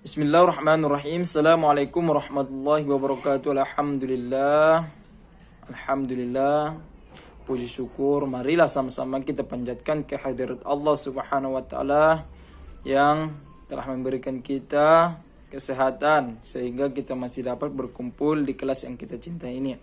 Bismillahirrahmanirrahim. Assalamualaikum warahmatullahi wabarakatuh. Alhamdulillah. Alhamdulillah. Puji syukur, marilah sama-sama kita panjatkan kehadirat Allah Subhanahu wa taala yang telah memberikan kita kesehatan sehingga kita masih dapat berkumpul di kelas yang kita cintai ini.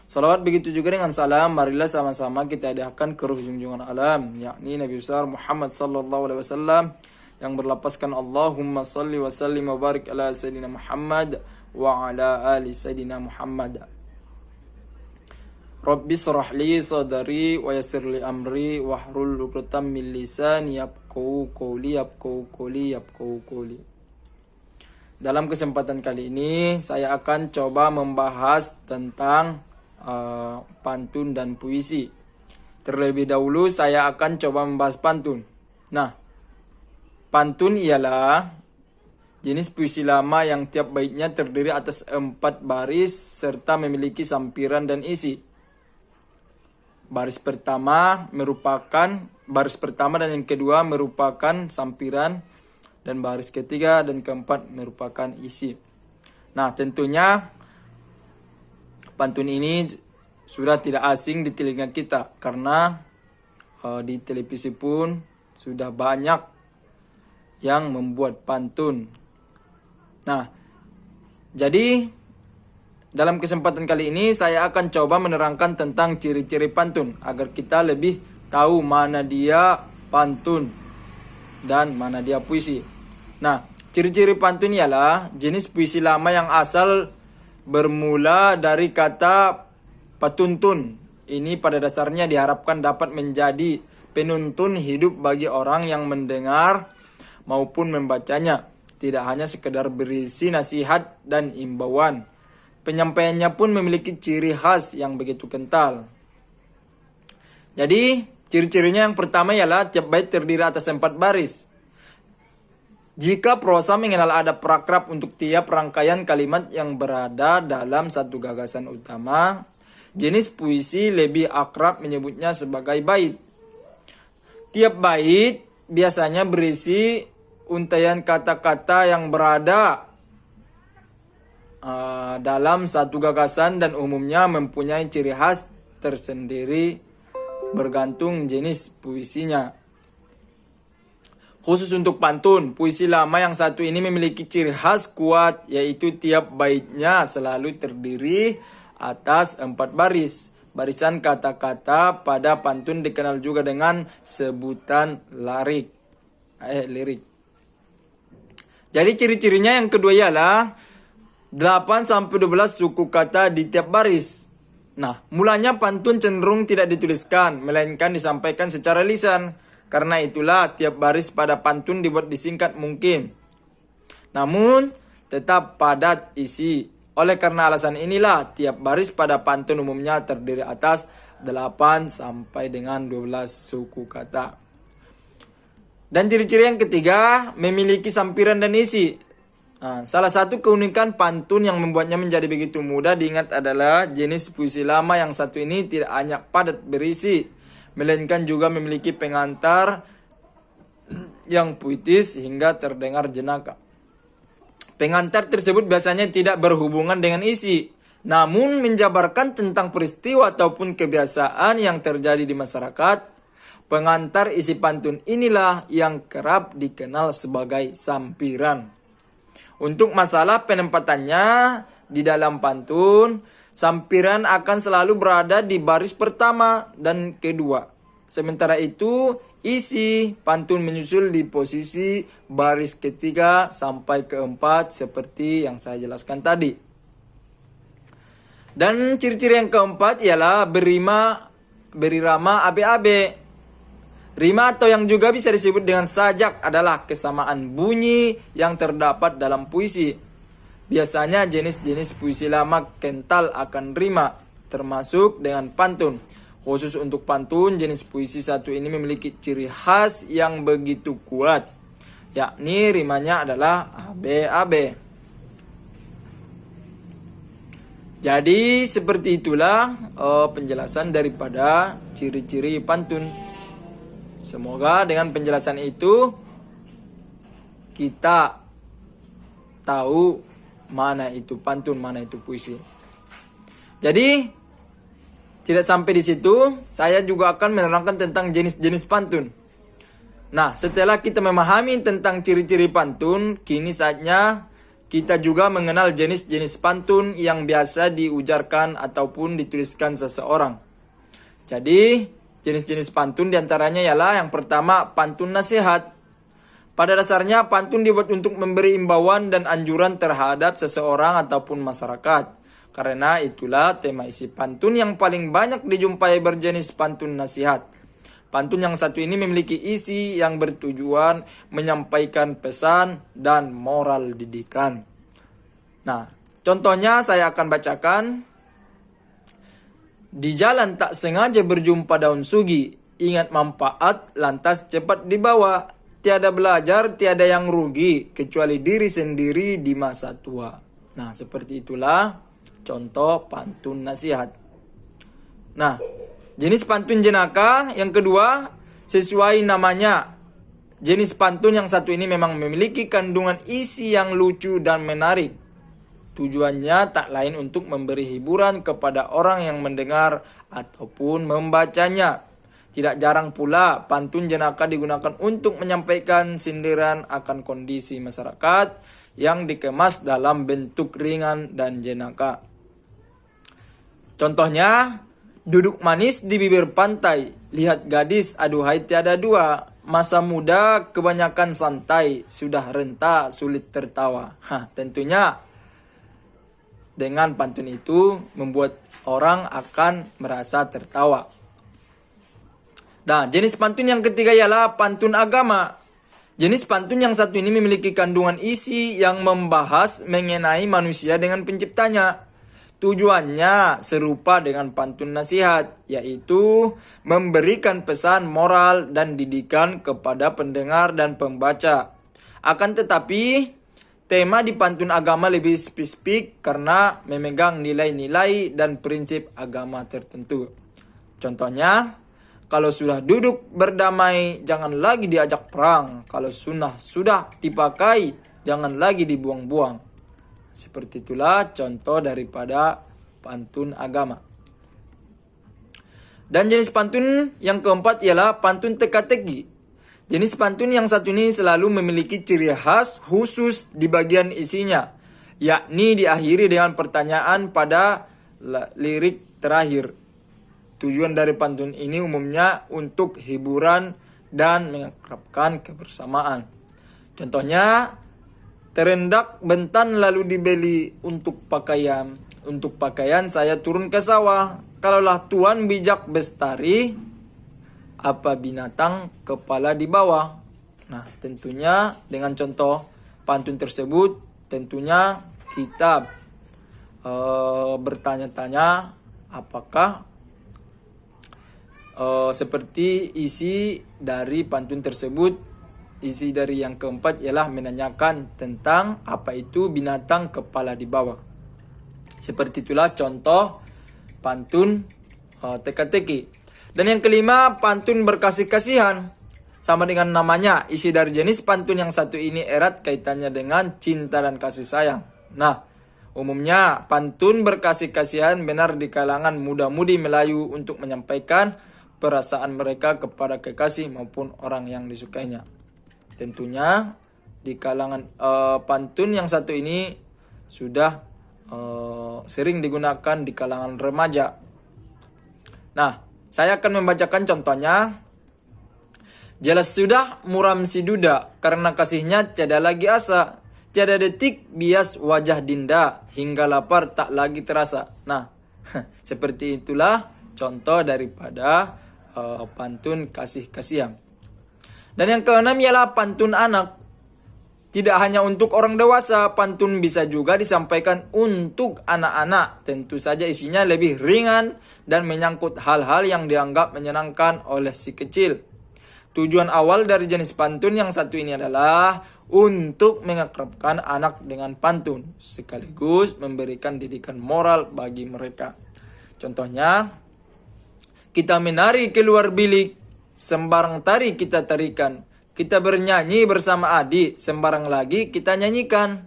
Salawat begitu juga dengan salam, marilah sama-sama kita hadiahkan ke ruh junjungan alam, yakni Nabi besar Muhammad sallallahu alaihi wasallam, yang berlapaskan Allahumma salli wa sallim wa barik ala Sayyidina Muhammad wa ala ali Sayyidina Muhammad. Rabbi shrah li sadri wa yassir li amri wahlul 'uqdatam min lisani yafqahu qawli. Dalam kesempatan kali ini saya akan coba membahas tentang pantun dan puisi. Terlebih dahulu saya akan coba membahas pantun. Nah, pantun ialah jenis puisi lama yang tiap baitnya terdiri atas 4 baris serta memiliki sampiran dan isi. Baris pertama dan yang kedua merupakan sampiran, dan baris ketiga dan keempat merupakan isi. Nah, tentunya pantun ini sudah tidak asing di telinga kita karena di televisi pun sudah banyak yang membuat pantun. Nah, jadi dalam kesempatan kali ini saya akan coba menerangkan tentang ciri-ciri pantun agar kita lebih tahu mana dia pantun dan mana dia puisi. Nah, ciri-ciri pantun ialah jenis puisi lama yang asal bermula dari kata patuntun. Ini pada dasarnya diharapkan dapat menjadi penuntun hidup bagi orang yang mendengar maupun membacanya, tidak hanya sekedar berisi nasihat dan imbauan. Penyampaiannya pun memiliki ciri khas yang begitu kental. Jadi, ciri-cirinya yang pertama ialah tiap bait terdiri atas 4 baris. Jika prosa mengenal adab prakrab untuk tiap rangkaian kalimat yang berada dalam satu gagasan utama, jenis puisi lebih akrab menyebutnya sebagai bait. Tiap bait biasanya berisi untaian kata-kata yang berada dalam satu gagasan dan umumnya mempunyai ciri khas tersendiri bergantung jenis puisinya. Khusus untuk pantun, puisi lama yang satu ini memiliki ciri khas kuat, yaitu tiap baitnya selalu terdiri atas 4 baris. Barisan kata-kata pada pantun dikenal juga dengan sebutan lirik. Jadi ciri-cirinya yang kedua ialah 8-12 suku kata di tiap baris. Nah, mulanya pantun cenderung tidak dituliskan, melainkan disampaikan secara lisan. Karena itulah tiap baris pada pantun dibuat disingkat mungkin. Namun, tetap padat isi. Oleh karena alasan inilah, tiap baris pada pantun umumnya terdiri atas 8 sampai dengan 12 suku kata. Dan ciri-ciri yang ketiga, memiliki sampiran dan isi. Nah, salah satu keunikan pantun yang membuatnya menjadi begitu mudah diingat adalah jenis puisi lama yang satu ini tidak hanya padat berisi, melainkan juga memiliki pengantar yang puitis hingga terdengar jenaka. Pengantar tersebut biasanya tidak berhubungan dengan isi, namun menjabarkan tentang peristiwa ataupun kebiasaan yang terjadi di masyarakat. Pengantar isi pantun inilah yang kerap dikenal sebagai sampiran. Untuk masalah penempatannya di dalam pantun, sampiran akan selalu berada di baris pertama dan kedua. Sementara itu, isi pantun menyusul di posisi baris ketiga sampai keempat seperti yang saya jelaskan tadi. Dan ciri-ciri yang keempat ialah berirama abe-abe. Rima atau yang juga bisa disebut dengan sajak adalah kesamaan bunyi yang terdapat dalam puisi. Biasanya jenis-jenis puisi lama kental akan rima, termasuk dengan pantun. Khusus untuk pantun, jenis puisi satu ini memiliki ciri khas yang begitu kuat, yakni rimanya adalah abe-abe. Jadi seperti itulah penjelasan daripada ciri-ciri pantun. Semoga dengan penjelasan itu kita tahu mana itu pantun, mana itu puisi. Jadi tidak sampai di situ, saya juga akan menerangkan tentang jenis-jenis pantun. Nah, setelah kita memahami tentang ciri-ciri pantun, kini saatnya kita juga mengenal jenis-jenis pantun yang biasa diujarkan ataupun dituliskan seseorang. Jadi, jenis-jenis pantun diantaranya ialah yang pertama, pantun nasihat. Pada dasarnya, pantun dibuat untuk memberi imbauan dan anjuran terhadap seseorang ataupun masyarakat. Karena itulah tema isi pantun yang paling banyak dijumpai berjenis pantun nasihat. Pantun yang satu ini memiliki isi yang bertujuan menyampaikan pesan dan moral didikan. Nah, contohnya saya akan bacakan. Di jalan tak sengaja berjumpa daun sugi, ingat manfaat lantas cepat dibawa. Tiada belajar, tiada yang rugi, kecuali diri sendiri di masa tua. Nah, seperti itulah contoh pantun nasihat. Nah, jenis pantun jenaka yang kedua, sesuai namanya. Jenis pantun yang satu ini memang memiliki kandungan isi yang lucu dan menarik. Tujuannya tak lain untuk memberi hiburan kepada orang yang mendengar ataupun membacanya. Tidak jarang pula pantun jenaka digunakan untuk menyampaikan sindiran akan kondisi masyarakat yang dikemas dalam bentuk ringan dan jenaka. Contohnya, duduk manis di bibir pantai, lihat gadis aduhai tiada dua, masa muda kebanyakan santai, sudah renta sulit tertawa. Tentunya dengan pantun itu membuat orang akan merasa tertawa. Nah, jenis pantun yang ketiga ialah pantun agama. Jenis pantun yang satu ini memiliki kandungan isi yang membahas mengenai manusia dengan penciptanya. Tujuannya serupa dengan pantun nasihat, yaitu memberikan pesan moral dan didikan kepada pendengar dan pembaca. Akan tetapi, tema di pantun agama lebih spesifik karena memegang nilai-nilai dan prinsip agama tertentu. Contohnya, kalau sudah duduk berdamai, jangan lagi diajak perang. Kalau sudah dipakai, jangan lagi dibuang-buang. Seperti itulah contoh daripada pantun agama. Dan jenis pantun yang keempat ialah pantun teka-teki. Jenis pantun yang satu ini selalu memiliki ciri khas khusus di bagian isinya, yakni diakhiri dengan pertanyaan pada lirik terakhir. Tujuan dari pantun ini umumnya untuk hiburan dan mengakrabkan kebersamaan. Contohnya, terendak bentan lalu dibeli untuk pakaian. Untuk pakaian saya turun ke sawah. Kalaulah tuan bijak bestari, apa binatang kepala di bawah. Nah, tentunya dengan contoh pantun tersebut, tentunya kita bertanya-tanya apakah seperti isi dari pantun tersebut. Isi dari yang keempat ialah menanyakan tentang apa itu binatang kepala di bawah. Seperti itulah contoh pantun teka-teki. Dan yang kelima, pantun berkasih-kasihan. Sama dengan namanya, isi dari jenis pantun yang satu ini erat kaitannya dengan cinta dan kasih sayang. Nah, umumnya pantun berkasih-kasihan benar di kalangan muda-mudi Melayu untuk menyampaikan perasaan mereka kepada kekasih maupun orang yang disukainya. Tentunya di kalangan pantun yang satu ini sudah sering digunakan di kalangan remaja. Nah, saya akan membacakan contohnya. Jelas sudah muram si duda, karena kasihnya tiada lagi asa. Tiada detik bias wajah dinda, hingga lapar tak lagi terasa. Nah, seperti itulah contoh daripada pantun kasih-kasihan. Dan yang keenam ialah pantun anak. Tidak hanya untuk orang dewasa, pantun bisa juga disampaikan untuk anak-anak. Tentu saja isinya lebih ringan dan menyangkut hal-hal yang dianggap menyenangkan oleh si kecil. Tujuan awal dari jenis pantun yang satu ini adalah untuk mengakrabkan anak dengan pantun, sekaligus memberikan didikan moral bagi mereka. Contohnya, kita menari keluar bilik, sembarang tari kita tarikan. Kita bernyanyi bersama adik, sembarang lagi kita nyanyikan.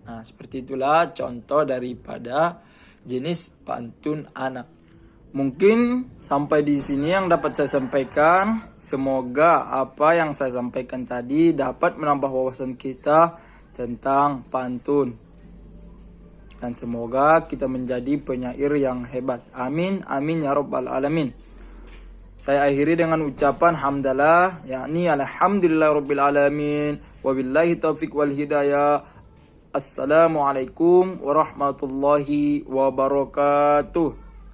Nah, seperti itulah contoh daripada jenis pantun anak. Mungkin sampai di sini yang dapat saya sampaikan. Semoga apa yang saya sampaikan tadi dapat menambah wawasan kita tentang pantun. Dan semoga kita menjadi penyair yang hebat. Amin, amin ya rabbal alamin. Saya akhiri dengan ucapan hamdalah, yakni alhamdulillah rabbil alamin. Wabillahi taufiq wal hidayah. Assalamualaikum warahmatullahi wabarakatuh.